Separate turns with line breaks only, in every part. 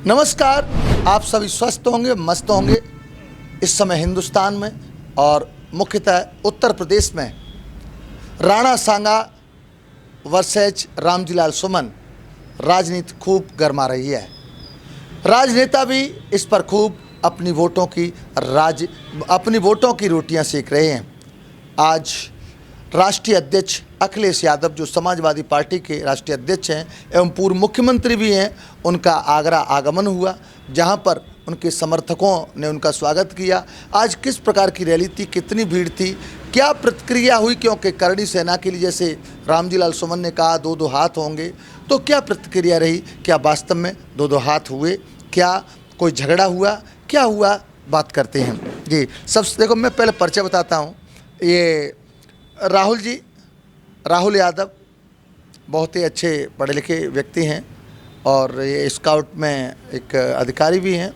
नमस्कार, आप सभी स्वस्थ होंगे, मस्त होंगे। इस समय हिंदुस्तान में और मुख्यतः उत्तर प्रदेश में राणा सांगा वर्सेज रामजीलाल सुमन राजनीति खूब गर्मा रही है। राजनेता भी इस पर खूब अपनी वोटों की रोटियां सेक रहे हैं। आज राष्ट्रीय अध्यक्ष अखिलेश यादव, जो समाजवादी पार्टी के राष्ट्रीय अध्यक्ष हैं एवं पूर्व मुख्यमंत्री भी हैं, उनका आगरा आगमन हुआ, जहां पर उनके समर्थकों ने उनका स्वागत किया। आज किस प्रकार की रैली थी, कितनी भीड़ थी, क्या प्रतिक्रिया हुई, क्योंकि करणी सेना के लिए जैसे रामजीलाल सुमन ने कहा 2-2 हाथ होंगे, तो क्या प्रतिक्रिया रही, क्या वास्तव में 2-2 हाथ हुए, क्या कोई झगड़ा हुआ, क्या हुआ, बात करते हैं जी। सबसे देखो, मैं पहले परिचय बताता हूँ। ये राहुल यादव बहुत ही अच्छे पढ़े लिखे व्यक्ति हैं और ये स्काउट में एक अधिकारी भी हैं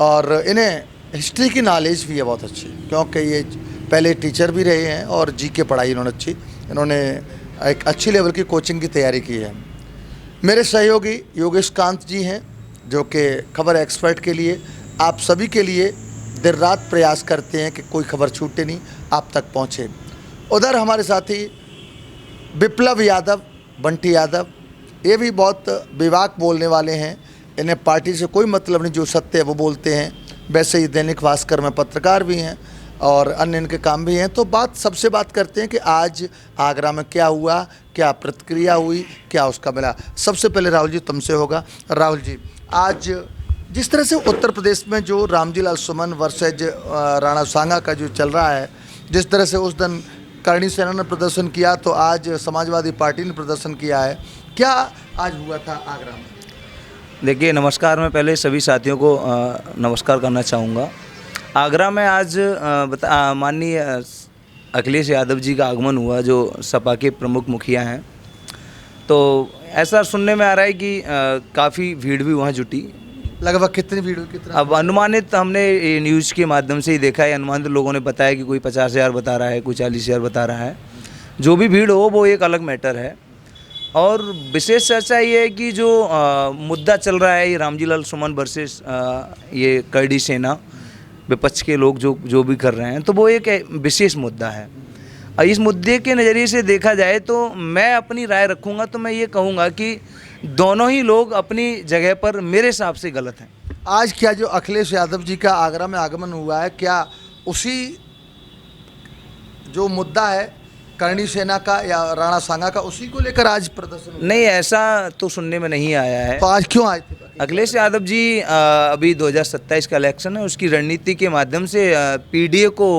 और इन्हें हिस्ट्री की नॉलेज भी है बहुत अच्छी, क्योंकि ये पहले टीचर भी रहे हैं और जीके पढ़ाई इन्होंने एक अच्छी लेवल की कोचिंग की तैयारी की है। मेरे सहयोगी योगेश कांत जी हैं, जो कि खबर एक्सपर्ट के लिए आप सभी के लिए दिन रात प्रयास करते हैं कि कोई खबर छूटे नहीं, आप तक पहुँचे। उधर हमारे साथी विप्लव यादव, बंटी यादव, ये भी बहुत बेबाक बोलने वाले हैं। इन्हें पार्टी से कोई मतलब नहीं, जो सत्य है वो बोलते हैं। वैसे ही दैनिक भास्कर में पत्रकार भी हैं और अन्य इनके काम भी हैं। तो सबसे बात करते हैं कि आज आगरा में क्या हुआ, क्या प्रतिक्रिया हुई, क्या उसका मिला। सबसे पहले राहुल जी तुमसे होगा। राहुल जी, आज जिस तरह से उत्तर प्रदेश में जो रामजीलाल सुमन वर्सेज राणा सांगा का जो चल रहा है, जिस तरह से उस दिन करणी सेना ने प्रदर्शन किया, तो आज समाजवादी पार्टी ने प्रदर्शन किया है, क्या आज हुआ था आगरा में?
देखिए, नमस्कार। मैं पहले सभी साथियों को नमस्कार करना चाहूँगा। आगरा में आज माननीय अखिलेश यादव जी का आगमन हुआ, जो सपा के प्रमुख मुखिया हैं। तो ऐसा सुनने में आ रहा है कि काफ़ी भीड़ भी वहाँ जुटी।
लगभग कितनी भीड़ हुई, कितना?
अब अनुमानित हमने न्यूज़ के माध्यम से ही देखा है। अनुमानित लोगों ने बताया कि कोई 50,000 बता रहा है, कोई 40,000 बता रहा है। जो भी भीड़ हो वो एक अलग मैटर है। और विशेष चर्चा ये है कि जो मुद्दा चल रहा है, ये रामजीलाल सुमन वर्सेस ये करणी सेना, विपक्ष के लोग जो भी कर रहे हैं, तो वो एक विशेष मुद्दा है। और इस मुद्दे के नज़रिए से देखा जाए तो मैं अपनी राय रखूँगा तो मैं ये कहूँगा कि दोनों ही लोग अपनी जगह पर मेरे हिसाब से गलत हैं।
आज क्या जो अखिलेश यादव जी का आगरा में आगमन हुआ है, क्या उसी जो मुद्दा है करणी सेना का या राणा सांगा का, उसी को लेकर आज प्रदर्शन हुआ?
नहीं, ऐसा तो सुनने में नहीं आया है।
तो आज क्यों आए थे
अखिलेश यादव जी? अभी 2027 का इलेक्शन है, उसकी रणनीति के माध्यम से पीडीए को,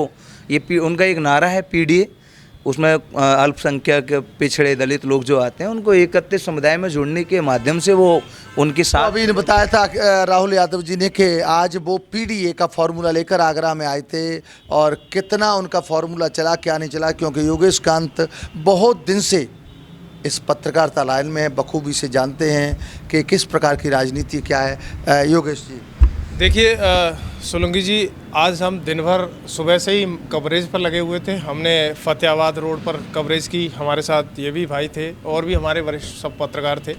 उनका एक नारा है पीडीए, उसमें अल्पसंख्यक, पिछड़े, दलित लोग जो आते हैं उनको एकत्रित समुदाय में जोड़ने के माध्यम से वो उनके साथ।
अभी ने बताया था राहुल यादव जी ने कि आज वो पीडीए का फॉर्मूला लेकर आगरा में आए थे, और कितना उनका फॉर्मूला चला, क्या नहीं चला, क्योंकि योगेश कांत बहुत दिन से इस पत्रकारिता लाइन में बखूबी से जानते हैं कि किस प्रकार की राजनीति क्या है। योगेश जी,
देखिए सोलंकी जी, आज हम दिन भर सुबह से ही कवरेज पर लगे हुए थे। हमने फतेहाबाद रोड पर कवरेज की, हमारे साथ ये भी भाई थे और भी हमारे वरिष्ठ सब पत्रकार थे।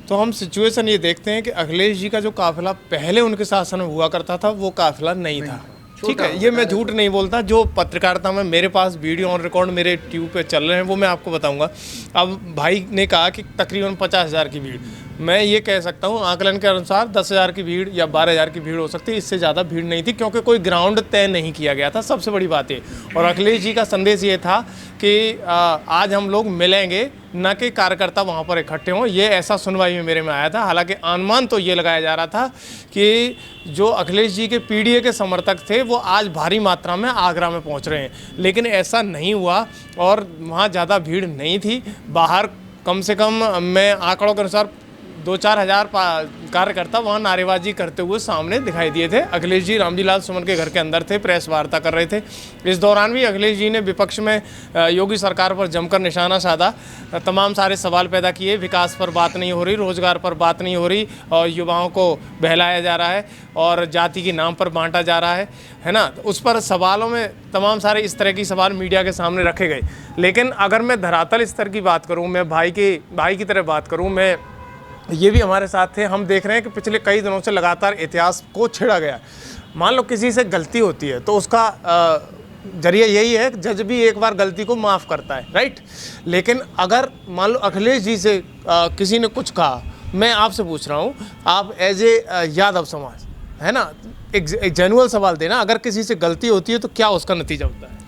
तो हम सिचुएशन ये देखते हैं कि अखिलेश जी का जो काफिला पहले उनके शासन में हुआ करता था, वो काफिला नहीं था। ठीक है, ये मैं झूठ नहीं बोलता। जो पत्रकारिता में मेरे पास वीडियो ऑन रिकॉर्ड मेरे ट्यूब पे चल रहे हैं वो मैं आपको बताऊंगा। अब भाई ने कहा कि तकरीबन 50,000 की भीड़, मैं ये कह सकता हूँ आकलन के अनुसार 10,000 की भीड़ या 12,000 की भीड़ हो सकती है, इससे ज़्यादा भीड़ नहीं थी, क्योंकि कोई ग्राउंड तय नहीं किया गया था। सबसे बड़ी बात ये, और अखिलेश जी का संदेश ये था कि आज हम लोग मिलेंगे, न कि कार्यकर्ता वहाँ पर इकट्ठे हों। ये ऐसा सुनवाई में मेरे में आया था। हालांकि अनुमान तो ये लगाया जा रहा था कि जो अखिलेश जी के पीडीए के समर्थक थे वो आज भारी मात्रा में आगरा में पहुँच रहे हैं, लेकिन ऐसा नहीं हुआ और वहाँ ज़्यादा भीड़ नहीं थी। बाहर कम से कम मैं आंकड़ों के अनुसार 2-4 हज़ार कार्यकर्ता वहाँ नारेबाजी करते हुए सामने दिखाई दिए थे। अखिलेश जी रामजीलाल सुमन के घर के अंदर थे, प्रेस वार्ता कर रहे थे। इस दौरान भी अखिलेश जी ने विपक्ष में योगी सरकार पर जमकर निशाना साधा, तमाम सारे सवाल पैदा किए। विकास पर बात नहीं हो रही, रोजगार पर बात नहीं हो रही, और युवाओं को बहलाया जा रहा है और जाति के नाम पर बांटा जा रहा है ना। उस पर सवालों में तमाम सारे इस तरह की सवाल मीडिया के सामने रखे गए। लेकिन अगर मैं धरातल स्तर की बात करूँ, मैं भाई की तरह बात करूँ, मैं ये भी हमारे साथ थे। हम देख रहे हैं कि पिछले कई दिनों से लगातार इतिहास को छेड़ा गया। मान लो किसी से गलती होती है तो उसका जरिया यही है कि जज भी एक बार गलती को माफ़ करता है, राइट। लेकिन अगर मान लो अखिलेश जी से किसी ने कुछ कहा, मैं आपसे पूछ रहा हूँ, आप एज ए यादव समाज, है ना, एक जेन्युइन सवाल देना, अगर किसी से गलती होती है तो क्या उसका नतीजा होता है?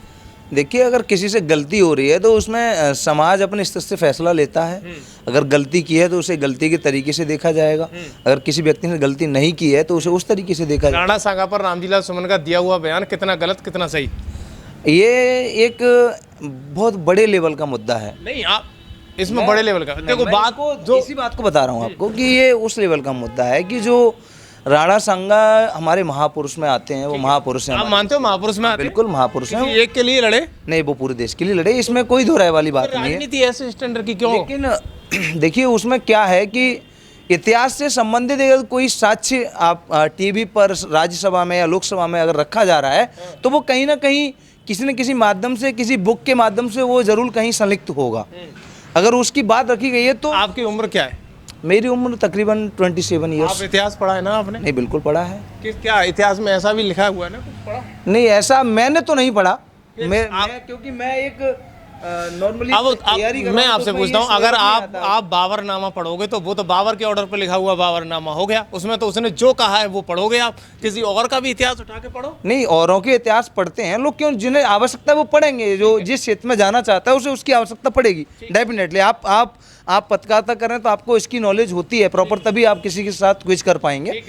देखिए, अगर किसी से गलती हो रही है तो उसमें समाज अपने स्तर से फैसला लेता है। अगर गलती की है तो उसे गलती के तरीके से देखा जाएगा। अगर किसी व्यक्ति ने गलती नहीं की है तो उसे उस तरीके से देखा जाएगा।
राणा सांगा पर रामजीलाल सुमन का दिया हुआ बयान कितना गलत कितना सही?
ये एक बहुत बड़े लेवल का मुद्दा है।
नहीं, आप इसमें बड़े लेवल का देखो, बात
को जो इसी बात को बता रहा हूँ आपको कि ये उस लेवल का मुद्दा है कि जो राणा सांगा हमारे महापुरुष में आते हैं, वो महापुरुष हैं।
आप मानते हो महापुरुष में आते हैं?
बिल्कुल महापुरुष हैं।
किसी एक के लिए लड़े
नहीं, वो पूरे देश के लिए लड़े, इसमें कोई दो राय वाली बात नहीं है।
राजनीति ऐसे स्टैंडर्ड की क्यों?
लेकिन देखिए, उसमें क्या है कि इतिहास से संबंधित अगर कोई साक्ष्य आप टीवी पर राज्यसभा में या लोकसभा में अगर रखा जा रहा है तो वो कहीं ना कहीं किसी न किसी माध्यम से, किसी बुक के माध्यम से वो जरूर कहीं संलिप्त होगा। अगर उसकी बात रखी गई है तो।
आपकी उम्र क्या है?
मेरी उम्र तकरीबन 27 ईयर्स।
आप इतिहास पढ़ा है ना आपने?
नहीं, बिल्कुल पढ़ा है।
क्या इतिहास में ऐसा भी लिखा हुआ है ना, कुछ पढ़ा?
नहीं, ऐसा मैंने तो नहीं पढ़ा। क्योंकि मैं एक नॉर्मली
मैं आपसे पूछता हूँ, अगर आप बाबरनामा पढ़ोगे तो वो तो बाबर के ऑर्डर पर लिखा हुआ बाबरनामा हो गया, उसमें तो उसने जो कहा है वो पढ़ोगे। आप किसी और का भी इतिहास उठा के पढ़ो।
नहीं, औरों के इतिहास पढ़ते हैं लोग, क्यों? जिन्हें आवश्यकता है वो पढ़ेंगे। जो जिस क्षेत्र में जाना चाहता है उसे उसकी आवश्यकता पड़ेगी डेफिनेटली। आप पत्रकारिता कर रहे हैं तो आपको इसकी नॉलेज होती है प्रॉपर, तभी आप किसी के साथ क्विज कर पाएंगे।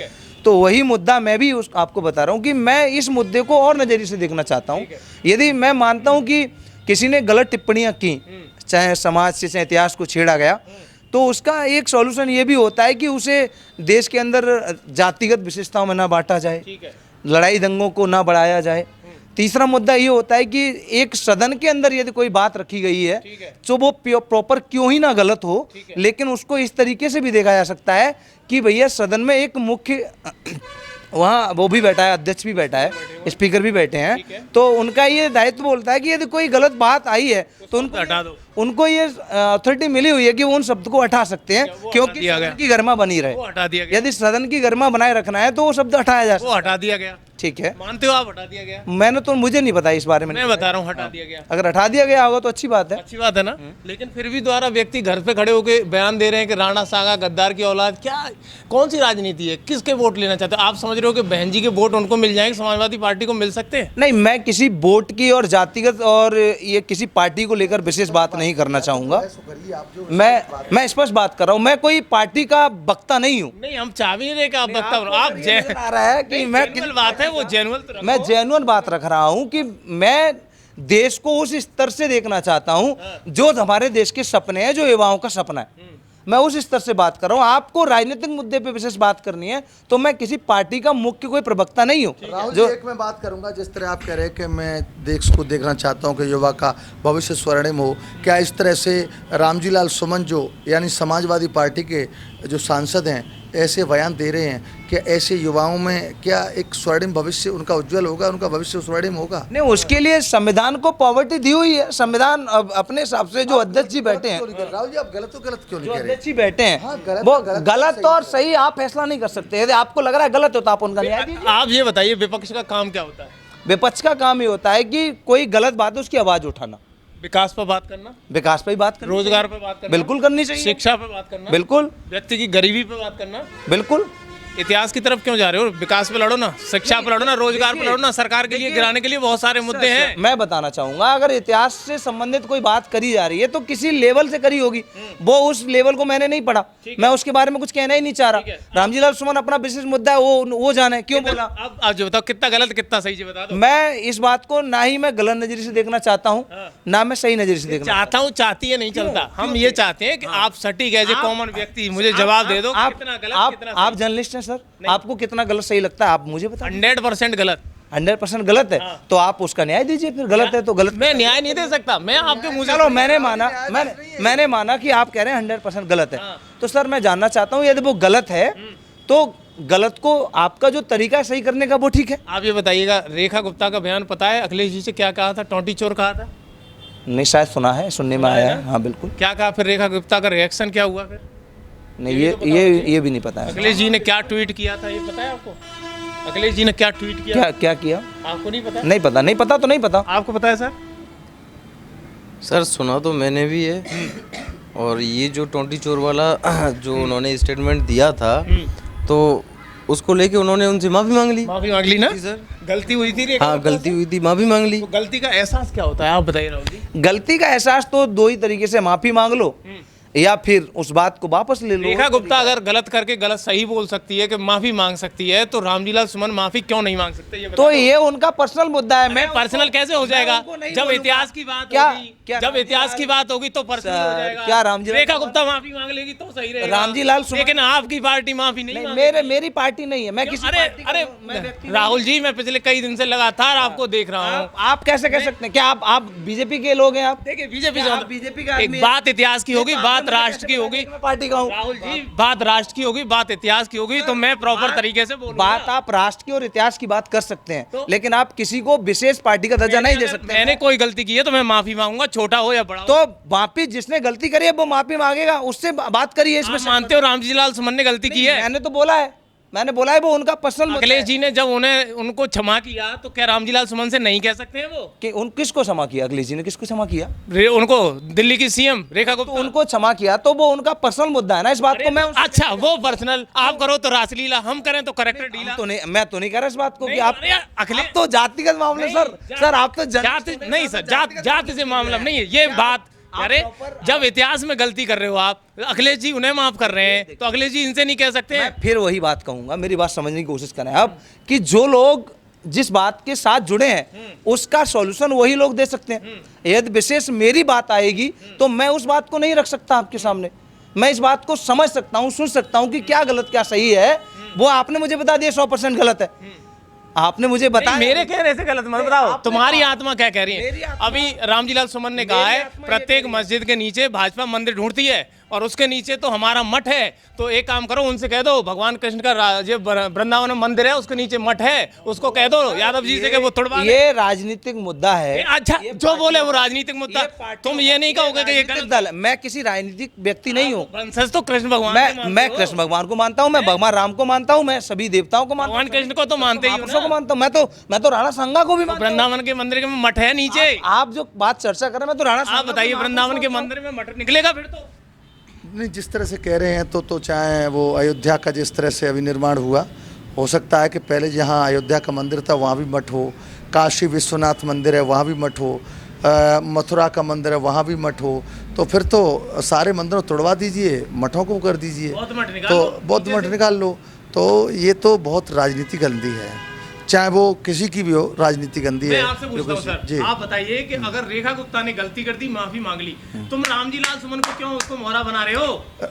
तो वही मुद्दा मैं भी आपको बता रहा हूँ कि मैं इस मुद्दे को और नज़रिए से देखना चाहता हूँ। यदि मैं मानता हूँ कि किसी ने गलत टिप्पणियाँ की, चाहे समाज से, चाहे इतिहास को छेड़ा गया, तो उसका एक सॉल्यूशन ये भी होता है कि उसे देश के अंदर जातिगत विशेषताओं में ना बांटा जाए, लड़ाई दंगों को ना बढ़ाया जाए। तीसरा मुद्दा ये होता है कि एक सदन के अंदर यदि कोई बात रखी गई है तो वो प्रॉपर क्यों ही ना गलत हो, लेकिन उसको इस तरीके से भी देखा जा सकता है कि भैया सदन में एक मुख्य वहाँ वो भी बैठा है, अध्यक्ष भी बैठा है, स्पीकर भी बैठे हैं, तो उनका ये दायित्व बोलता है कि यदि कोई गलत बात आई है तो उनको ये अथॉरिटी मिली हुई है कि वो उन शब्द को हटा सकते हैं, क्योंकि सदन की गरिमा बनी रहे। यदि सदन की गरिमा बनाए रखना है तो वो शब्द हटाया जा सकता है।
वो हटा दिया गया,
ठीक है।
मानते हो आप हटा दिया गया?
मैंने तो, मुझे नहीं पता इस बारे में।
मैं बता रहा हूँ, हटा दिया गया।
अगर हटा दिया गया होगा तो अच्छी बात है।
अच्छी बात है ना। लेकिन फिर भी द्वारा व्यक्ति घर पे खड़े होकर बयान दे रहे हैं कि राणा सांगा गद्दार की औलाद। क्या, कौन सी राजनीति है? किसके वोट लेना चाहते हो आप? समझ रहे हो कि बहन जी के वोट उनको मिल जाएंगे, समाजवादी पार्टी को मिल सकते हैं?
नहीं, मैं किसी वोट की और जातिगत और ये किसी पार्टी को लेकर विशेष बात नहीं करना चाहूंगा। मैं स्पष्ट बात कर रहा हूँ, मैं कोई पार्टी का वक्ता नहीं हूँ।
नहीं, हम चाह भी नहीं रहे कि आप वक्ता बनो। आप
आ रहा है कि मैं
बात है वो जेन्युइन,
मैं जेन्युइन बात रख रहा हूँ कि मैं देश को उस स्तर से देखना चाहता हूँ जो हमारे देश के सपने हैं, जो युवाओं का सपना है। मैं उस स्तर से बात कर रहा हूँ। आपको राजनीतिक मुद्दे पे विशेष बात करनी है तो मैं किसी पार्टी का मुख्य कोई प्रवक्ता नहीं हूँ।
जो एक मैं बात करूंगा, जिस तरह आप कह रहे हैं कि मैं देश को देखना चाहता हूँ कि युवा का भविष्य स्वर्णिम हो, क्या इस तरह से रामजीलाल सुमन जो यानी समाजवादी पार्टी के जो सांसद हैं ऐसे बयान दे रहे हैं, क्या ऐसे युवाओं में क्या एक स्वर्णिम भविष्य उनका उज्जवल होगा, उनका भविष्य स्वर्णिम होगा?
नहीं, उसके लिए संविधान को पावर्टी दी हुई है। संविधान अपने हिसाब से जो अध्यक्ष जी बैठे हैं,
राहुल जी आप गलत क्यों नहीं कह रहे?
अध्यक्ष जी बैठे हैं वो गलत और सही आप फैसला नहीं कर सकते। यदि आपको लग रहा है गलत हो तो आप उनका न्याय दीजिए।
आप ये बताइए, विपक्ष का काम क्या होता है?
विपक्ष का काम ये होता है कि कोई गलत बात है उसकी आवाज उठाना,
विकास पर बात करना,
विकास पे बात करना,
रोजगार पे बात करना,
बिल्कुल करनी चाहिए,
शिक्षा पे बात करना,
बिल्कुल,
व्यक्ति की गरीबी पे बात करना,
बिल्कुल।
इतिहास की तरफ क्यों जा रहे हो? विकास पे लड़ो ना, शिक्षा पे लड़ो ना, रोजगार पे लड़ो ना। सरकार के लिए गिराने के लिए बहुत सारे मुद्दे हैं।
मैं बताना चाहूंगा, अगर इतिहास से संबंधित कोई बात करी जा रही है तो किसी लेवल से करी होगी। वो उस लेवल को मैंने नहीं पढ़ा, मैं उसके बारे में कुछ कहना ही नहीं चाह रहा। रामजीलाल सुमन अपना विशेष मुद्दा है, वो जाने क्यों बोला।
अब आप जो बताओ, कितना गलत कितना सही, जो बता दो।
मैं इस बात को ना ही मैं गलत नजरिए से देखना चाहता हूँ, ना मैं सही नजरिए से देखना
चाहता हूँ। चाहती है नहीं चलता, हम ये चाहते हैं कि आप सटीक एज ए कॉमन व्यक्ति मुझे जवाब दे दो। कितना गलत,
आप जर्नलिस्ट हैं सर, आपको कितना गलत सही लगता है आप मुझे बताओ।
100% गलत,
100% गलत है तो आप उसका न्याय दीजिए। फिर गलत है तो गलत।
मैं न्याय नहीं दे सकता, मैं आपके मुंह से।
चलो, मैंने माना कि आप कह रहे हैं 100% गलत है, तो सर मैं जानना चाहता हूँ यदि वो गलत है तो गलत को आपका जो तरीका है सही करने का वो ठीक है।
आप ये बताइएगा, रेखा गुप्ता का बयान पता है अखिलेश जी से क्या कहा था? टोंटी चोर कहा था?
नहीं, शायद सुना है, सुनने में आया है। हाँ बिल्कुल।
क्या कहा फिर रेखा गुप्ता का रिएक्शन क्या हुआ फिर?
नहीं, ये भी नहीं पता है।
अखिलेश जी ने क्या ट्वीट किया था ये पता है आपको? अखिलेश जी ने क्या ट्वीट किया?
क्या किया?
आपको नहीं पता?
नहीं पता तो नहीं पता।
आपको पता है सर?
सर सुना तो मैंने भी है, और ये जो 20 चोर वाला जो उन्होंने स्टेटमेंट दिया था, तो उसको लेके उन्होंने उनसे माफ़ी मांग ली।
माफी मांग ली ना?
जी सर,
गलती हुई थी।
हाँ गलती हुई थी, माफ़ी मांग ली।
तो गलती का एहसास क्या होता है आप बताइए राहुल जी।
गलती का एहसास तो दो ही तरीके से, माफी मांग लो या फिर उस बात को वापस ले लो।
रेखा गुप्ता अगर गलत करके गलत सही बोल सकती है कि माफी मांग सकती है, तो रामजीलाल सुमन माफी क्यों नहीं मांग सकते? ये
तो ये उनका पर्सनल मुद्दा है। मैं
पर्सनल कैसे हो जाएगा? जब इतिहास की बात होगी, जब इतिहास की बात होगी तो पर्सनल हो जाएगा।
क्या रामजीलाल
रेखा गुप्ता माफी मांग लेगी तो सही रहेगा।
रामजीलाल सुमन,
लेकिन आपकी पार्टी माफी नहीं मांगेगी।
मेरी पार्टी नहीं है, मैं किसी पार्टी का,
अरे राहुल जी, मैं पिछले कई दिन से लगातार आपको देख रहा हूँ।
आप कैसे कह सकते हैं? क्या आप बीजेपी के लोग हैं? आप
देखिए बीजेपी
का
एक बात इतिहास की होगी, बात राष्ट्र की होगी।
मैं पार्टी का हूँ
राहुल जी, बात राष्ट्र की होगी, बात इतिहास की होगी, तो मैं प्रॉपर तरीके से बोलूंगा।
बात आप राष्ट्र की और इतिहास की बात कर सकते हैं, लेकिन आप किसी को विशेष पार्टी का दर्जा नहीं दे सकते।
मैंने कोई गलती की है तो मैं माफी मांगूंगा, छोटा हो या बड़ा हो।
तो वापिस जिसने गलती करी है वो माफी मांगेगा, उससे बात करिए। इसमें
आप मानते हो रामजीलाल सुमन ने गलती की है?
मैंने बोला है वो उनका पर्सनल।
अखिलेश जी ने जब उनको क्षमा किया तो क्या रामजीलाल सुमन से नहीं कह सकते हैं वो
कि किसको क्षमा किया? अखिलेश जी ने किसको क्षमा किया?
उनको दिल्ली की सीएम रेखा गुप्ता,
तो उनको क्षमा किया तो वो उनका पर्सनल मुद्दा है ना। इस बात को मैं
अच्छा वो पर्सनल आप करो तो रासलीला, हम करें तो करेक्टर डीला।
तो नहीं, मैं तो नहीं कह रहा इस बात को कि आप
अखिलेश
तो जातिगत मामले। सर आप तो
जाति नहीं सर, जाति से मामला नहीं है ये बात। अरे जब इतिहास में गलती कर रहे हो आप, अखिलेश जी उन्हें माफ कर रहे हैं, तो अखिलेश जी इनसे नहीं कह सकते? मैं
फिर वही बात कहूंगा, मेरी बात समझने की कोशिश करें आप, कि जो लोग जिस बात के साथ जुड़े हैं उसका सॉल्यूशन वही लोग दे सकते हैं। यदि विशेष मेरी बात आएगी तो मैं उस बात को नहीं रख सकता आपके सामने। मैं इस बात को समझ सकता हूँ, सुन सकता हूँ कि क्या गलत क्या सही है। वो आपने मुझे बता दिया 100% गलत है, आपने मुझे बताया।
मेरे कहने से गलत मत बताओ, तुम्हारी आत्मा क्या कह रही है? अभी रामजीलाल सुमन ने कहा है प्रत्येक मस्जिद के नीचे भाजपा मंदिर ढूंढती है और उसके नीचे तो हमारा मठ है। तो एक काम करो, उनसे कह दो भगवान कृष्ण का जो वृंदावन में मंदिर है उसके नीचे मठ है, उसको कह दो यादव जी से कि वो तोड़वा दे।
ये राजनीतिक मुद्दा है।
अच्छा जो बोले वो राजनीतिक मुद्दा, तुम ये नहीं कहोगे कि ये गलत
दल। मैं किसी राजनीतिक व्यक्ति नहीं हूँ।
वंशज तो कृष्ण भगवान,
मैं कृष्ण भगवान को मानता हूँ, मैं भगवान राम को मानता हूँ, मैं सभी देवताओं को मानता हूँ,
भगवान कृष्ण को तो मानते ही
को मानता हूँ। मैं तो राणा संगा को भी मानता हूँ।
वृंदावन के मंदिर में मठ है नीचे।
आप जो बात चर्चा कर रहे हैं, मैं तो राणा संगा।
आप बताइए वृंदावन के मंदिर में मठ निकलेगा फिर? तो
नहीं, जिस तरह से कह रहे हैं तो चाहे वो अयोध्या का जिस तरह से अभी निर्माण हुआ, हो सकता है कि पहले जहाँ अयोध्या का मंदिर था वहाँ भी मठ हो, काशी विश्वनाथ मंदिर है वहाँ भी मठ हो, मथुरा का मंदिर है वहाँ भी मठ हो, तो फिर तो सारे मंदिरों तोड़वा दीजिए, मठों को कर दीजिए, तो बौद्ध मठ निकाल लो। तो ये तो बहुत राजनीति गंदी है, चाहे वो किसी की भी हो, राजनीति गंदी है।
मैं आपसे पूछता हूं सर,
जी
आप बताइए कि अगर रेखा गुप्ता ने गलती कर दी, माफी मांग ली, तुम रामजीलाल सुमन को क्यों उसको मोहरा बना रहे हो?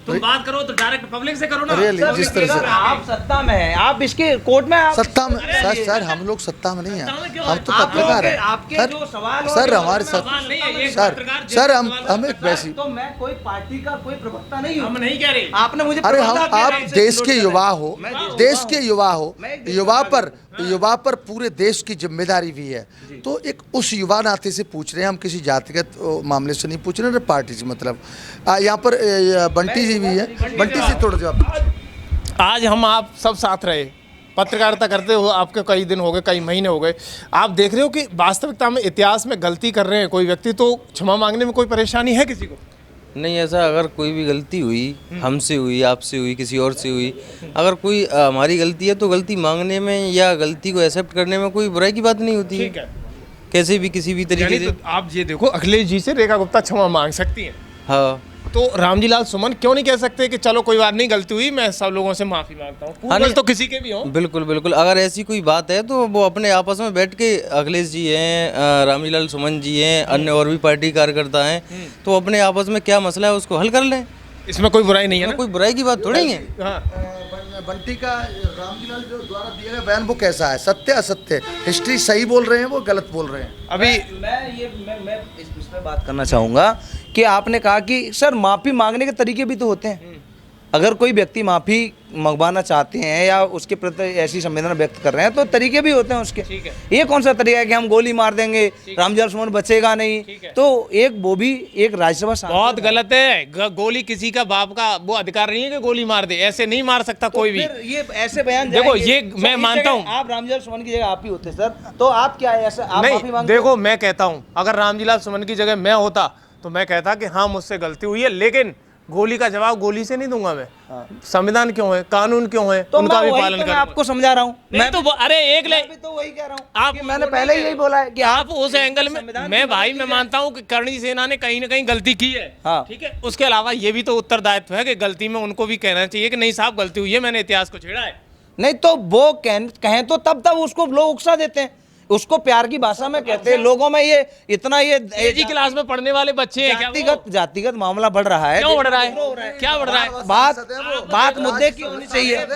तुम बात करो तो डायरेक्ट पब्लिक से करो ना।
सर, जिस तरह से
आप सत्ता में हैं, आप इसके कोर्ट में
सत्ता में सर हम लोग सत्ता में नहीं हैं, हम तो पत्रकार हैं।
आपके जो सवाल
सर हमारे सर हम एक वैसी,
तो मैं कोई पार्टी का कोई प्रवक्ता नहीं हूँ।
हम नहीं कह रहे।
आपने मुझे
अरे आप देश के युवा हो, देश के युवा हो, युवा पर पूरे देश की जिम्मेदारी भी है। तो एक उस युवा नाते से पूछ रहे हैं हम, किसी जातिगत मामले से नहीं पूछ रहे हैं, पार्टी से मतलब। यहाँ पर बंटी जी भी है, बंटी जी थोड़ा जवाब।
आज हम आप सब साथ रहे, पत्रकारिता करते हो आपके कई दिन हो गए, कई महीने हो गए, आप देख रहे हो कि वास्तविकता में इतिहास में गलती कर रहे हैं कोई व्यक्ति, तो क्षमा मांगने में कोई परेशानी है किसी को?
नहीं, ऐसा अगर कोई भी गलती हुई, हमसे हुई, आपसे हुई, किसी और से हुई, अगर कोई हमारी गलती है तो गलती मांगने में या गलती को एक्सेप्ट करने में कोई बुराई की बात नहीं होती है।
ठीक है,
कैसे भी किसी भी तरीके से।
तो आप ये देखो, अखिलेश जी से रेखा गुप्ता क्षमा मांग सकती हैं,
हाँ,
तो रामजीलाल सुमन क्यों नहीं कह सकते कि चलो कोई बात नहीं, गलती हुई, मैं सब लोगों से माफी मांगता हूँ? पूर्वज तो किसी के भी हो।
बिल्कुल बिल्कुल, अगर ऐसी कोई बात है तो वो अपने आपस में बैठ के, अखिलेश जी हैं, रामजीलाल सुमन जी हैं, अन्य और भी पार्टी कार्यकर्ता हैं, तो अपने आपस में क्या मसला है उसको हल कर लें।
इसमें कोई बुराई नहीं है ना?
कोई बुराई की बात थोड़ी है।
हाँ।
बंटी का रामजीलाल जो द्वारा दिया गया बयान वो कैसा है? सत्य असत्य, हिस्ट्री सही बोल रहे हैं, वो गलत बोल रहे हैं?
अभी
मैं इस विषय में बात करना चाहूँगा कि आपने कहा कि सर माफ़ी मांगने के तरीके भी तो होते हैं। अगर कोई व्यक्ति माफ़ी मंगवाना चाहते हैं या उसके प्रति ऐसी संवेदना व्यक्त कर रहे हैं तो तरीके भी होते हैं उसके।
ठीक है।
ये कौन सा तरीका है कि हम गोली मार देंगे, रामजल सुमन बचेगा नहीं? तो एक वो भी एक राज्यसभा सांसद
बहुत गलत है। गोली किसी का बाप का वो अधिकार नहीं है कि गोली मार दे, ऐसे नहीं मार सकता कोई भी।
फिर ये ऐसे बयान
देखो,
जाएंगे।
ये मैं
इस
मानता
जगह
हूँ।
आप रामजल सुमन की जगह आप ही होते सर, तो आप क्या है ऐसा आप माफी
नहीं,
मांगते?
देखो मैं कहता हूँ अगर रामजीलाल सुमन की जगह मैं होता तो मैं कहता कि हाँ मुझसे गलती हुई है, लेकिन गोली का जवाब गोली से नहीं दूंगा मैं। संविधान क्यों है, कानून क्यों है,
तो
उनका
मैं
भी
वही
पालन
तो मैं
करूंगा।
आपको समझा रहा हूँ।
मैं तो अरे एक ले
मैं भी तो वही कह रहा हूँ
आप,
कि मैंने पहले ही यही बोला है कि
आप उस एंगल में मैं भाई मैं मानता हूँ कि करणी सेना ने कहीं ना कहीं गलती की है।
हाँ।
ठीक है, उसके अलावा ये भी तो उत्तरदायित्व है कि गलती में उनको भी कहना चाहिए कि नहीं साहब गलती हुई है, मैंने इतिहास को छेड़ा है।
नहीं तो वो कहें तो तब उसको लोग उकसा देते हैं, उसको प्यार की भाषा में कहते हैं। लोगों में ये इतना ये
केजी क्लास में पढ़ने वाले बच्चे हैं क्या वो?
जातिगत मामला बढ़ रहा है।
क्यों बढ़ रहा है, क्या बढ़ रहा है?
बात मुद्दे की होनी चाहिए।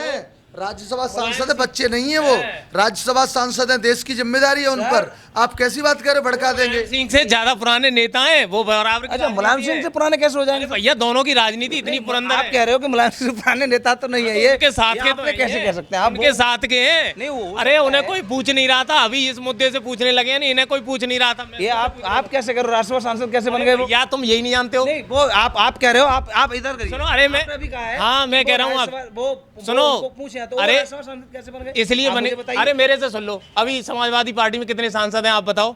राज्यसभा सांसद है, बच्चे नहीं है वो। राज्यसभा सांसद है, देश की जिम्मेदारी है उन पर। आप कैसी बात कर रहे, भड़का देंगे?
सिंह से ज्यादा पुराने नेता हैं वो, बराबर की
अच्छा, मुलायम सिंह से पुराने कैसे हो जाएंगे?
भैया दोनों की राजनीति इतनी पुरंदर
आप
है।
कह रहे हो कि मुलायम सिंह से पुराने नेता तो नहीं है ये,
उनके साथ
ये
के तो
आपने
नहीं
कैसे
है।
कह सकते हैं आप?
उनके साथ के हैं।
नहीं, वो
अरे उन्हें कोई पूछ नहीं रहा था, अभी इस मुद्दे से पूछने लगे हैं, नहीं इन्हें कोई पूछ नहीं रहा था।
ये आप कैसे करो, राज्यसभा सांसद कैसे बन गए वो?
या तुम यही नहीं जानते हो?
नहीं, वो आप कह रहे हो, आप इधर करिए।
सुनो, अरे मैं
आपने अभी कहा है,
हाँ मैं
वो
कह रहा हूँ
राज्यसभा- वो
सुनो,
उनको पूछे हैं, तो वो
अरे
राज्यसभा सांसद कैसे बन गए?
इसलिए
आप
बने।
मुझे बताइए।
अरे मेरे से सुन लो, अभी समाजवादी पार्टी में कितने सांसद हैं आप बताओ,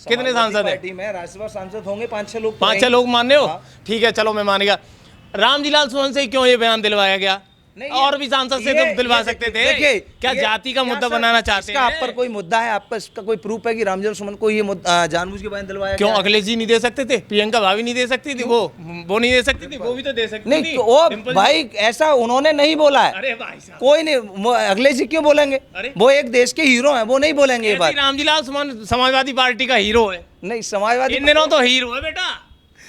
कितने सांसद हैं?
पार्टी में राज्यसभा सांसद होंगे 5-6 लोग।
5-6 लोग मान रहे हो?
हाँ।
ठीक है चलो मैं मान गया। रामजीलाल सुमन से क्यों ये बयान दिलवाया गया?
नहीं,
और भी सांसद से तो दिलवा सकते थे।
देखिए,
क्या
ये-
जाति का
क्या
मुद्दा
सर,
बनाना चाहते
इसका
हैं?
आप पर कोई मुद्दा है, आपका इसका कोई प्रूफ है कि रामजल सुमन को ये जानबूझ के बयान दिलवाया
क्यों
गया?
अखिलेश जी नहीं दे सकते थे? प्रियंका भाभी नहीं दे सकती थी? वो नहीं दे सकती थी? वो भी तो दे सकती
नहीं
थी।
तो वो
सिंपल
भाई ऐसा उन्होंने नहीं बोला है।
अरे भाई साहब,
कोई नहीं, अखिलेश जी क्यों बोलेंगे?
अरे।
वो एक देश के हीरो हैं, वो नहीं बोलेंगे ये
ऐसे
बात।
ही रामजीलाल सुमन समाजवादी पार्टी का हीरो है।
नहीं, समाजवादी
इन दिनों तो हीरो है बेटा,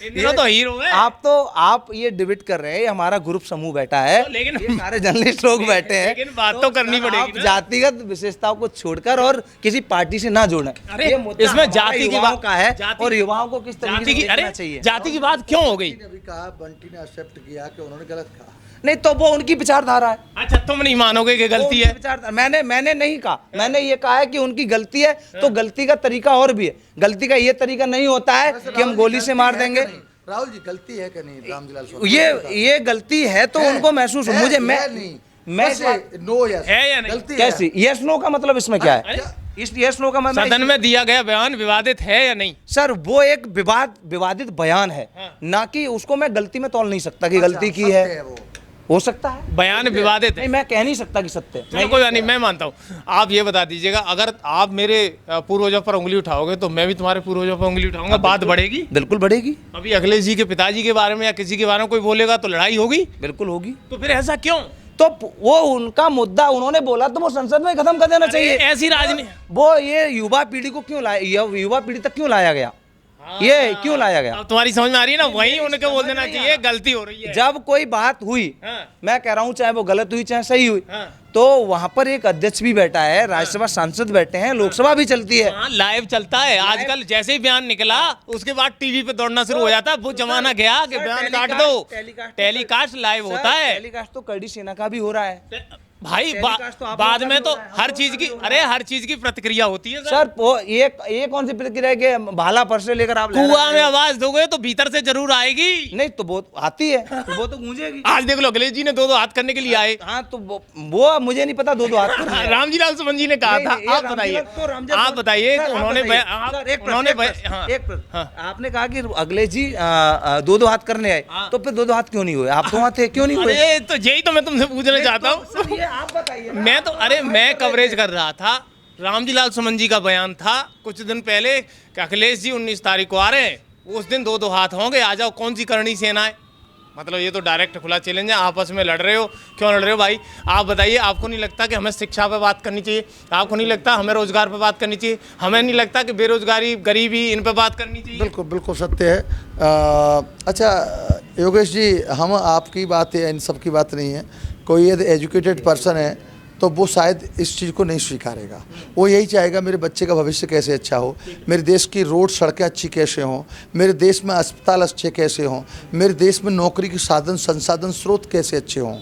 इन दिनों तो हीरो है।
आप ये डिबेट कर रहे हैं, हमारा ग्रुप समूह बैठा है,
लेकिन-
ये सारे जर्नलिस्ट लोग बैठे हैं,
लेकिन बात तो करनी पड़ेगी
आप
ना।
जातिगत विशेषताओं को छोड़कर और किसी पार्टी से ना जोड़ें।
अरे,
ये मुद्दा
इसमें
हमारा
जाति की
युवाओं
बात-
का है
जाति-
और युवाओं को किस तरीके
जाति
से
की, अरे
देखना चाहिए।
जाति की बात क्यों हो गई?
बंटी ने अभी कहा, बंटी ने एक्सेप्ट किया कि उन्होंने गलत कहा।
नहीं तो वो उनकी विचारधारा है,
अच्छा तुम नहीं मानोगे कि
वो
गलती
उनकी
है?
विचारधारा। मैंने नहीं कहा, मैंने ये कहा है कि उनकी गलती है, तो गलती का तरीका और भी है। गलती का ये तरीका नहीं होता है कि हम गोली से मार देंगे।
राहुल जी गलती है कि नहीं रामजीलाल सुमन?
ये गलती है तो उनको महसूस हो। मुझे मैं
नो यस
है या नहीं?
गलती है।
कैसी यस नो का मतलब इसमें क्या है?
अरे,
इस यस नो का मतलब
सदन में दिया गया बयान विवादित है या नहीं?
सर वो एक विवादित बयान है,
हाँ।
ना कि उसको मैं गलती में तोल नहीं सकता कि गलती की
सत्य
है।
वो।
हो सकता है,
बयान विवादित है।
नहीं मैं कह नहीं सकता कि सत्य है।
चलो कोई बात नहीं, मैं मानता हूँ। आप ये बता दीजिएगा, अगर आप मेरे पूर्वजों पर उंगली उठाओगे तो मैं भी तुम्हारे पूर्वजों पर उंगली उठाऊंगा, बात बढ़ेगी।
बिल्कुल बढ़ेगी,
अभी अखिलेश जी के पिताजी के बारे में या किसी के बारे में कोई बोलेगा तो लड़ाई होगी।
बिल्कुल होगी।
तो फिर ऐसा क्यों?
तो वो उनका मुद्दा उन्होंने बोला तो वो संसद में खत्म कर देना चाहिए।
ऐसी राजनीति
वो ये युवा पीढ़ी को क्यों लाया, युवा पीढ़ी तक क्यों लाया गया, ये क्यों लाया गया?
अब तुम्हारी समझ में आ रही है ना, वही उनके बोल देना चाहिए गलती हो रही है।
जब कोई बात हुई,
हाँ।
मैं कह रहा हूँ चाहे वो गलत हुई चाहे सही हुई,
हाँ।
तो वहां पर एक अध्यक्ष भी बैठा है, राज्यसभा सांसद बैठे हैं, लोकसभा भी चलती है।
हाँ, लाइव चलता है आजकल। जैसे ही बयान निकला उसके बाद टीवी पे दौड़ना शुरू हो जाता है। वो जमाना गया कि बयान काट दो, टेलीकास्ट लाइव होता है।
टेलीकास्ट तो करड़ी सेना का भी हो रहा है
भाई
टेलीकास्ट तो आप
बाद
लोगों
में
का
तो
भी हो रहा है,
हर
हम
चीज
लोगों
की,
का भी हो
अरे हर चीज की प्रतिक्रिया होती है
सर। वो ये कौन सी प्रतिक्रिया है कि भाला पर से लेकर आप लहरा
कुआं
रहे
में
हो?
आवाज दोगे तो भीतर से जरूर आएगी।
नहीं तो वो आती है, तो वो तो गूंजेगी।
आज देख लो अखिलेश जी ने दो हाथ करने के लिए आए।
हाँ तो वो मुझे नहीं पता, दो हाथ कर रहे हैं।
रामजीलाल सुमन जी ने कहा था। आप बताइए, आप बताइए कि उन्होंने
आपने कहा कि अखिलेश जी दो हाथ करने आए, तो फिर दो हाथ क्यों नहीं हुए? आप तो वहाँ थे, क्यों नहीं हुए?
अरे तो यही तो मैं तुमसे पूछना चाहता हूँ।
सर, ये आप बताइए ना।
मैं तो मैं कवरेज कर रहा था, रामजीलाल सुमन जी का बयान था कुछ दिन पहले कि अखिलेश जी 19 तारीख को आ रहे हैं, उस दिन दो हाथ होंगे, आ जाओ। कौन सी करणी सेना है? मतलब ये तो डायरेक्ट खुला चैलेंज है। आपस में लड़ रहे हो, क्यों लड़ रहे हो भाई? आप बताइए, आपको नहीं लगता कि हमें शिक्षा पे बात करनी चाहिए? आपको नहीं लगता हमें रोजगार पे बात करनी चाहिए? हमें नहीं लगता कि बेरोजगारी, गरीबी, इन पे बात करनी चाहिए?
बिल्कुल बिल्कुल सत्य है। अच्छा योगेश जी, हम आपकी बात है, इन सब की बात नहीं है। कोई यदि एजुकेटेड पर्सन है तो वो शायद इस चीज़ को नहीं स्वीकारेगा। वो यही चाहेगा मेरे बच्चे का भविष्य कैसे अच्छा हो, मेरे देश की रोड सड़कें अच्छी कैसे हों, मेरे देश में अस्पताल अच्छे कैसे हों, मेरे देश में नौकरी के साधन संसाधन स्रोत कैसे अच्छे हों।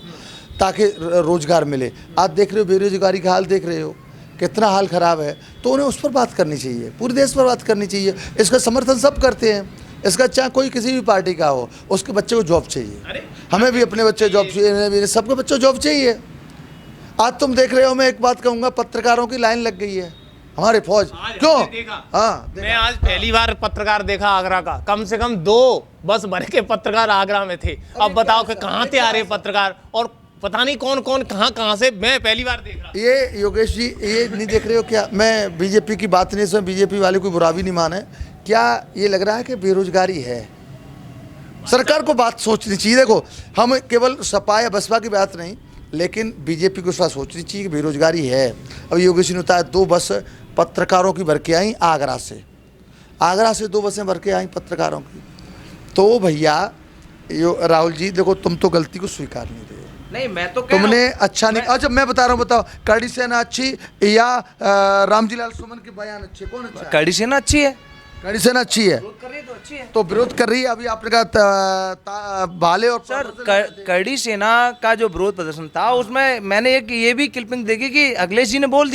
ताकि रोजगार मिले। आप देख रहे हो बेरोजगारी का हाल, देख रहे हो कितना हाल ख़राब है, तो उन्हें उस पर बात करनी चाहिए, पूरे देश पर बात करनी चाहिए। इसका समर्थन सब करते हैं, इसका चाहे कोई किसी भी पार्टी का हो, उसके बच्चे को जॉब चाहिए। हमें भी अपने बच्चे जॉब चाहिए, इन्हें भी, सबके बच्चों को जॉब चाहिए। आज तुम देख रहे हो, मैं एक बात कहूँगा, पत्रकारों की लाइन लग गई है हमारे फौज। क्यों? हाँ,
मैं आज पहली बार पत्रकार देखा आगरा का, कम से कम 2 बस भर के पत्रकार आगरा में थे। अब बताओ कि कहाँ से आ रहे पत्रकार, और पता नहीं कौन कौन कहाँ से, मैं पहली बार देख रहा।
ये योगेश जी, ये नहीं देख रहे हो क्या? मैं बीजेपी की बात नहीं, इसमें बीजेपी वाले कोई बुरा भी नहीं माने। क्या ये लग रहा है कि बेरोजगारी है? सरकार को बात सोचनी चाहिए। देखो, हम केवल सपा या बसपा की बात नहीं, लेकिन बीजेपी को इस बात सोचनी चाहिए कि बेरोजगारी है। अब योगेश जी ने बताया 2 बस पत्रकारों की भर के आई आगरा से 2 बसें भर के आई पत्रकारों की। तो भैया राहुल जी, देखो तुम तो गलती को स्वीकार नहीं रहे।
नहीं, मैं तो
तुमने अच्छा नहीं। अच्छा, मैं बता रहा हूँ, बताओ करड़ी सेना अच्छी या रामजी लाल सुमन के बयान अच्छे? कौन अच्छा है?
करड़ी सेना अच्छी है,
करड़ी सेना अच्छी है,
कर रही है तो अच्छी है।
तो विरोध कर रही है। अभी आपने कहा भाले और
सर, करड़ी सेना का जो विरोध प्रदर्शन था, उसमें मैंने एक ये भी क्लिपिंग देखी कि अखिलेश जी ने बोल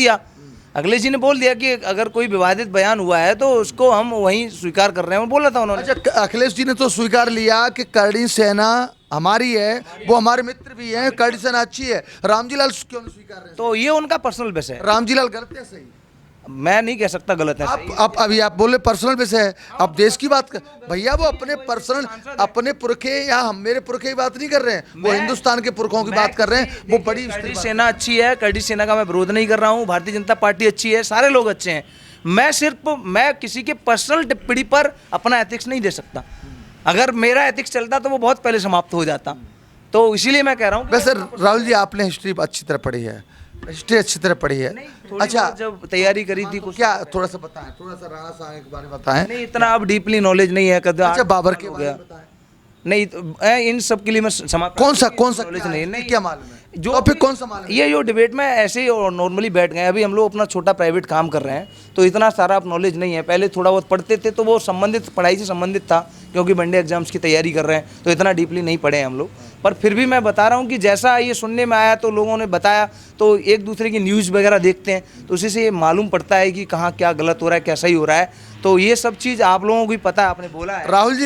दिया कि अगर कोई विवादित बयान हुआ है तो उसको हम वहीं स्वीकार कर रहे हैं, वो बोला था उन्होंने।
अच्छा, अखिलेश जी ने तो स्वीकार लिया कि करड़ी सेना हमारी है, वो हमारे मित्र भी हैं, करड़ी सेना अच्छी है। रामजी लाल क्यों नहीं स्वीकार रहे?
तो ये उनका पर्सनल विषय है।
रामजी लाल गलत है, सही?
मैं नहीं कह सकता गलत है, सही है।
आप अभी आप बोले पर्सनल विषय है, अब देश की बात कर भैया। वो अपने पर्सनल, अपने पुरखे या हम मेरे पुरखे की बात नहीं कर रहे हैं, वो हिंदुस्तान के पुरखों की बात कर रहे हैं। वो बड़ी
करड़ी सेना अच्छी है, करड़ी सेना का मैं विरोध नहीं कर रहा हूँ। भारतीय जनता पार्टी अच्छी है, सारे लोग अच्छे हैं। मैं किसी के पर्सनल टिप्पणी पर अपना एथिक्स नहीं दे सकता। अगर मेरा एथिक्स चलता तो वो बहुत पहले समाप्त हो जाता। तो इसीलिए मैं कह रहा हूँ।
वैसे राहुल जी, आपने हिस्ट्री अच्छी तरह पढ़ी है, हिस्ट्री अच्छी तरह पढ़ी है। अच्छा,
जब तैयारी करी थी कुछ,
क्या थोड़ा सा बताएं, थोड़ा सा राणा साहब के बारे में बताएं।
नहीं, इतना अब डीपली नॉलेज नहीं है।
अच्छा, बाबर के बारे में बताएं।
नहीं, तो इन सब के लिए मैं समाप्त।
कौन सा
नॉलेज नहीं,
क्या मालूम है?
जो
और फिर कौन सा मालूम है?
ये जो डिबेट में ऐसे ही और नॉर्मली बैठ गए। अभी हम लोग अपना छोटा प्राइवेट काम कर रहे हैं, तो इतना सारा अब नॉलेज नहीं है। पहले थोड़ा बहुत पढ़ते थे, तो वो संबंधित, पढ़ाई से संबंधित था, क्योंकि वनडे एग्जाम्स की तैयारी कर रहे हैं, तो इतना डीपली नहीं पढ़े हैं हम लोग। पर फिर भी मैं बता रहा हूँ कि जैसा ये सुनने में आया, तो लोगों ने बताया, तो एक दूसरे की न्यूज़ वगैरह देखते हैं, तो उसी से ये मालूम पड़ता है कि कहाँ क्या गलत हो रहा है, क्या सही हो रहा है। तो ये सब चीज़ आप लोगों को भी पता है, आपने बोला है।
Rahul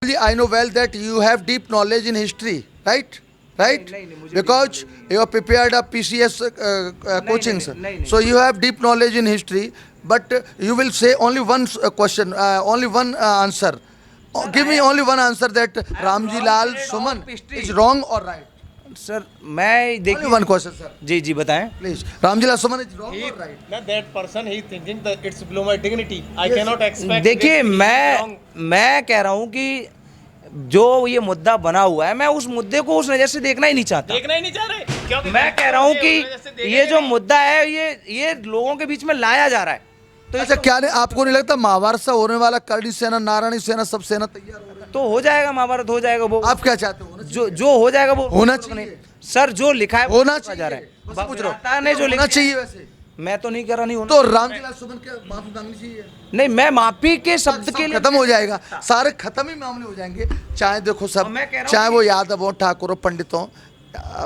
ji, I know well that you have deep knowledge in history, right? Because you have prepared a PCS coachings, so you have deep knowledge in history. But you will say only one question, only one answer. Give me only one answer that Ramji Lal Suman is wrong or right.
Sir, मैं देखिए,
Only one question, sir.
जी बताएं
Please. Ramji Lal Suman is wrong or right?
That person he thinking that it's below my dignity. I cannot expect.
देखिए, मैं कह रहा हूँ कि जो ये मुद्दा बना हुआ है, मैं उस मुद्दे को उस नज़र से देखना ही नहीं चाहता।
देखना ही नहीं चाह रहे, क्योंकि
मैं कह रहा हूँ कि ये जो मुद्दा है, ये लोगों के बीच में लाया जा रहा है। तो
अच्छा, क्या नहीं, आपको नहीं लगता महाभारत से होने वाला करड़ी सेना, नारायणी सेना, सब सेना तैयार हो रही है?
तो हो जाएगा, महाभारत हो जाएगा। वो
आप क्या चाहते हो?
जो हो जाएगा वो
होना चाहिए।
सर, जो लिखा है
होना
जा
चाहिए।
रहा है।
बस पूछ रहा हूं।
बाबा ने जो
होना
लिखा
चाहिए वैसे।
मैं तो नहीं कह रहा नहीं होना।
तो रामजी लाल सुमन के माफी मांगनी चाहिए।
नहीं, मैं माफी के शब्द के लिए
खत्म हो जाएगा, सारे खत्म ही मामले हो जाएंगे। चाहे देखो सब, चाहे वो यादव हो, ठाकुर हो, पंडित हो।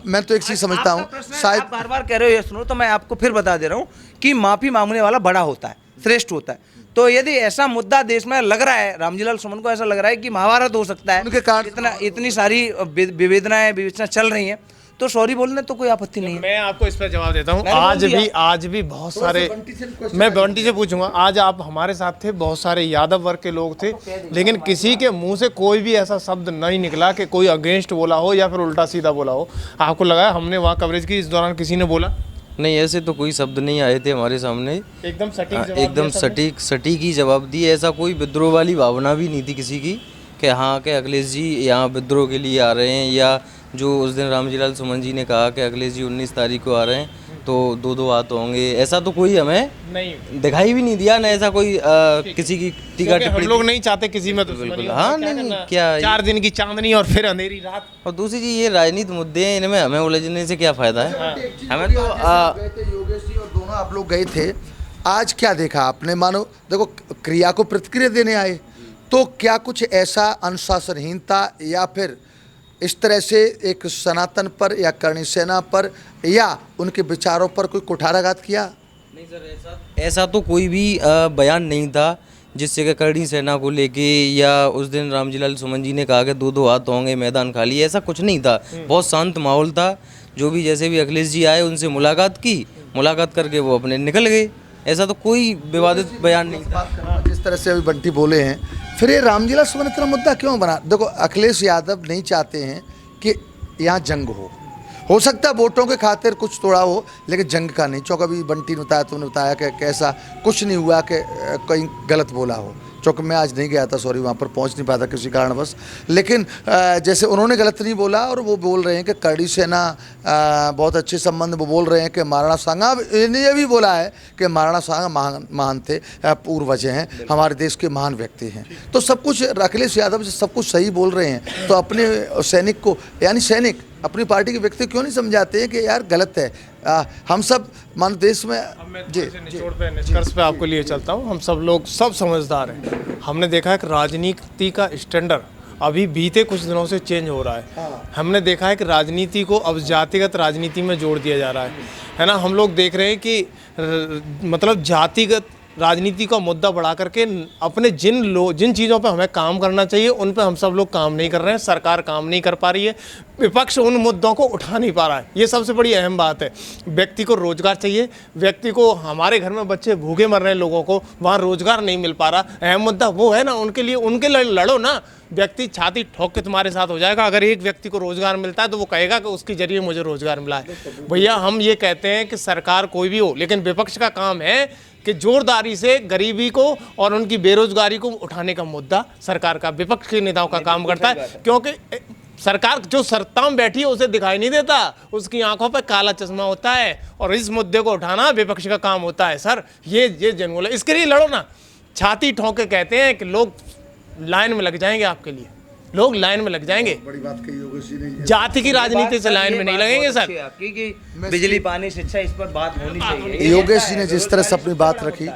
मैं तो एक चीज समझता हूँ, शायद
बार बार कह रहे हो ये सुनो, तो मैं आपको फिर बता दे रहा हूँ कि माफी मांगने वाला बड़ा होता है, श्रेष्ठ होता है। तो यदि ऐसा मुद्दा देश में लग रहा है, रामजी लाल सुमन को ऐसा लग रहा है कि महाभारत हो सकता है,
उनके कारण
इतनी सारी विवेचना चल रही हैं, तो सॉरी बोलने तो कोई आपत्ति नहीं है।
मैं आपको इस पर जवाब देता हूँ। आज भी बहुत सारे, मैं बंटी से पूछूंगा, आज आप हमारे साथ थे, बहुत सारे यादव वर्ग के लोग थे, लेकिन किसी के मुंह से कोई भी ऐसा शब्द नहीं निकला कि कोई अगेंस्ट बोला हो या फिर उल्टा सीधा बोला हो। आपको लगा हमने वहाँ कवरेज की, इस दौरान किसी ने बोला?
नहीं, ऐसे तो कोई शब्द नहीं आए थे हमारे सामने।
एकदम सटीक जवाब,
एकदम सटीक ही जवाब दिए। ऐसा कोई विद्रोह वाली भावना भी नहीं थी किसी की कि हाँ कि अखिलेश जी यहाँ विद्रोह के लिए आ रहे हैं, या जो उस दिन रामजी लाल सुमन जी ने कहा कि अखिलेश जी 19 तारीख को आ रहे हैं तो 2-2 हाथ होंगे, ऐसा तो कोई हमें
नहीं
दिखाई भी नहीं दिया ना। ऐसा कोई किसी की टीका टिप्पणी,
हम लोग नहीं चाहते किसी में
बिल्कुल। हाँ, नहीं, क्या
4 दिन की चांदनी और फिर अंधेरी रात।
और दूसरी चीज़, ये राजनीतिक मुद्दे हैं, इनमें हमें उलझने से क्या फ़ायदा है? हमें तो
योगेश जी और दोनों आप लोग गए थे, आज क्या देखा आपने? मानो देखो, क्रिया को प्रतिक्रिया देने आए, तो क्या कुछ ऐसा अनुशासनहीनता या फिर इस तरह से एक सनातन पर या करणी सेना पर या उनके विचारों पर कोई कुठाराघात किया?
नहीं सर, ऐसा तो कोई भी बयान नहीं था जिससे कि करणी सेना को लेके, या उस दिन रामजीलाल सुमन जी ने कहा कि दो हाथ होंगे मैदान खाली, ऐसा कुछ नहीं था। बहुत शांत माहौल था। जो भी जैसे भी अखिलेश जी आए उनसे मुलाकात की, मुलाकात करके वो अपने निकल गए। ऐसा तो कोई विवादित बयान नहीं था।
जिस तरह से अभी बंटी बोले हैं, फिर ये रामजीलाल सुमन इतना मुद्दा क्यों बना? देखो, अखिलेश यादव नहीं चाहते हैं कि यहाँ जंग हो सकता है वोटों के खातिर कुछ तोड़ा हो, लेकिन जंग का नहीं। चौंक अभी बंटी ने बताया, तुमने बताया कि कैसा कुछ नहीं हुआ, कि कहीं गलत बोला हो। चौंक मैं आज नहीं गया था, सॉरी, वहाँ पर पहुँच नहीं पाया था किसी कारणवश, लेकिन जैसे उन्होंने गलत नहीं बोला, और वो बोल रहे हैं कि करणी सेना बहुत अच्छे संबंध, वो बोल रहे हैं कि महाराणा सांगा, इन्हें ये भी बोला है कि महाराणा सांगा महान थे, पूर्वज हैं, हमारे देश के महान व्यक्ति हैं। तो सब कुछ अखिलेश यादव से सब कुछ सही बोल रहे हैं, तो अपने सैनिक को, यानी सैनिक अपनी पार्टी के व्यक्ति क्यों नहीं समझाते हैं कि यार गलत है? हम सब मान देश में
निचोड़ पे निष्कर्ष पे आपको लिए चलता हूँ। हम सब लोग सब समझदार हैं। हमने देखा है कि राजनीति का स्टैंडर्ड अभी बीते कुछ दिनों से चेंज हो रहा है। हमने देखा है कि राजनीति को अब जातिगत राजनीति में जोड़ दिया जा रहा है ना। हम लोग देख रहे हैं कि मतलब जातिगत राजनीति का मुद्दा बढ़ा करके अपने जिन चीज़ों पे हमें काम करना चाहिए उन पे हम सब लोग काम नहीं कर रहे हैं। सरकार काम नहीं कर पा रही है, विपक्ष उन मुद्दों को उठा नहीं पा रहा है। ये सबसे बड़ी अहम बात है। व्यक्ति को रोजगार चाहिए, व्यक्ति को, हमारे घर में बच्चे भूखे मर रहे हैं, लोगों को वहाँ रोजगार नहीं मिल पा रहा। अहम मुद्दा वो है ना, उनके लिए उनके लड़ो ना। व्यक्ति छाती ठोक के तुम्हारे साथ हो जाएगा। अगर एक व्यक्ति को रोजगार मिलता है तो वो कहेगा कि उसके जरिए मुझे रोजगार मिला है। भैया, हम ये कहते हैं कि सरकार कोई भी हो, लेकिन विपक्ष का काम है कि जोरदारी से गरीबी को और उनकी बेरोजगारी को उठाने का मुद्दा सरकार का, विपक्ष के नेताओं का काम करता है। क्योंकि सरकार जो सत्ता में बैठी है उसे दिखाई नहीं देता, उसकी आंखों पर काला चश्मा होता है, और इस मुद्दे को उठाना विपक्ष का काम होता है। सर, ये जनगुल है, इसके लिए लड़ो ना। छाती ठोक के कहते हैं कि लोग लाइन में लग जाएंगे, आपके लिए लोग लाइन में लग जाएंगे।
बड़ी बात कही योगेश जी ने।
जाति की राजनीति से लाइन में नहीं लगेंगे सर।
आपकी बिजली पानी शिक्षा, इस पर बात होनी चाहिए।
योगेश जी ने जिस तरह से अपनी बात रखी,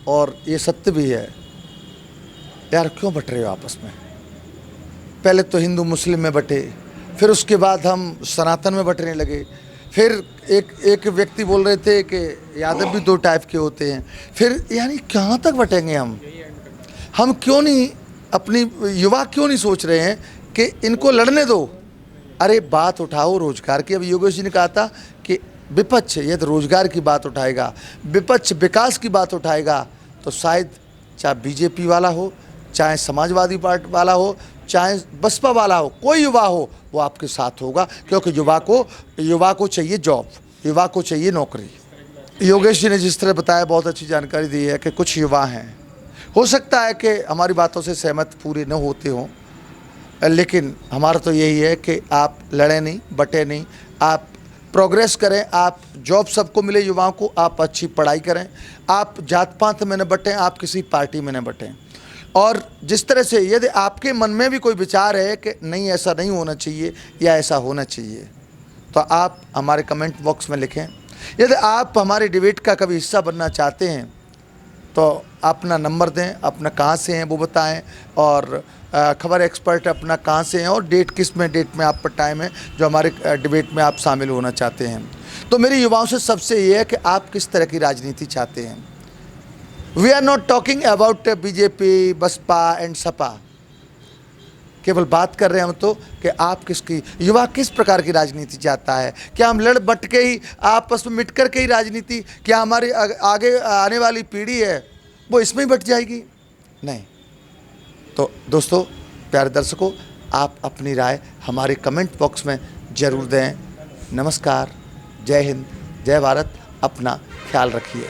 और ये सत्य भी है यार, क्यों बट रहे हो आपस में? पहले तो हिंदू मुस्लिम में बटे, फिर उसके बाद हम सनातन में बटने लगे, फिर एक व्यक्ति बोल रहे थे कि यादव भी दो टाइप के होते हैं। फिर यानी कहाँ तक बटेंगे हम क्यों नहीं, अपनी युवा क्यों नहीं सोच रहे हैं कि इनको लड़ने दो? अरे बात उठाओ रोजगार की। अब योगेश जी ने कहा था कि विपक्ष यदि रोजगार की बात उठाएगा, विपक्ष विकास की बात उठाएगा, तो शायद चाहे बीजेपी वाला हो, चाहे समाजवादी पार्टी वाला हो, चाहे बसपा वाला हो, कोई युवा हो, वो आपके साथ होगा। क्योंकि युवा को चाहिए जॉब, युवा को चाहिए नौकरी। योगेश जी ने जिस तरह बताया, बहुत अच्छी जानकारी दी है कि कुछ युवा हैं, हो सकता है कि हमारी बातों से सहमत पूरे न होते हों, लेकिन हमारा तो यही है कि आप लड़े नहीं, बटे नहीं, आप प्रोग्रेस करें, आप जॉब सबको मिले युवाओं को, आप अच्छी पढ़ाई करें, आप जात पात में न बटें, आप किसी पार्टी में न बटें। और जिस तरह से यदि आपके मन में भी कोई विचार है कि नहीं ऐसा नहीं होना चाहिए या ऐसा होना चाहिए, तो आप हमारे कमेंट बॉक्स में लिखें। यदि आप हमारे डिबेट का कभी हिस्सा बनना चाहते हैं तो अपना नंबर दें, अपना कहाँ से हैं वो बताएं, और खबर एक्सपर्ट अपना कहाँ से हैं, और डेट में आप पर टाइम है जो हमारे डिबेट में आप शामिल होना चाहते हैं। तो मेरी युवाओं से सबसे ये है कि आप किस तरह की राजनीति चाहते हैं। We are not talking about BJP, Basapa and Sapa, केवल बात कर रहे हैं हम तो कि आप किसकी, युवा किस प्रकार की राजनीति चाहता है। क्या हम लड़ बट के ही, आपस में मिट कर के ही राजनीति, क्या हमारी आगे आने वाली पीढ़ी है वो इसमें ही बट जाएगी? नहीं। तो दोस्तों, प्यारे दर्शकों, आप अपनी राय हमारे कमेंट बॉक्स में ज़रूर दें। नमस्कार, जय हिंद, जय भारत, अपना ख्याल रखिए।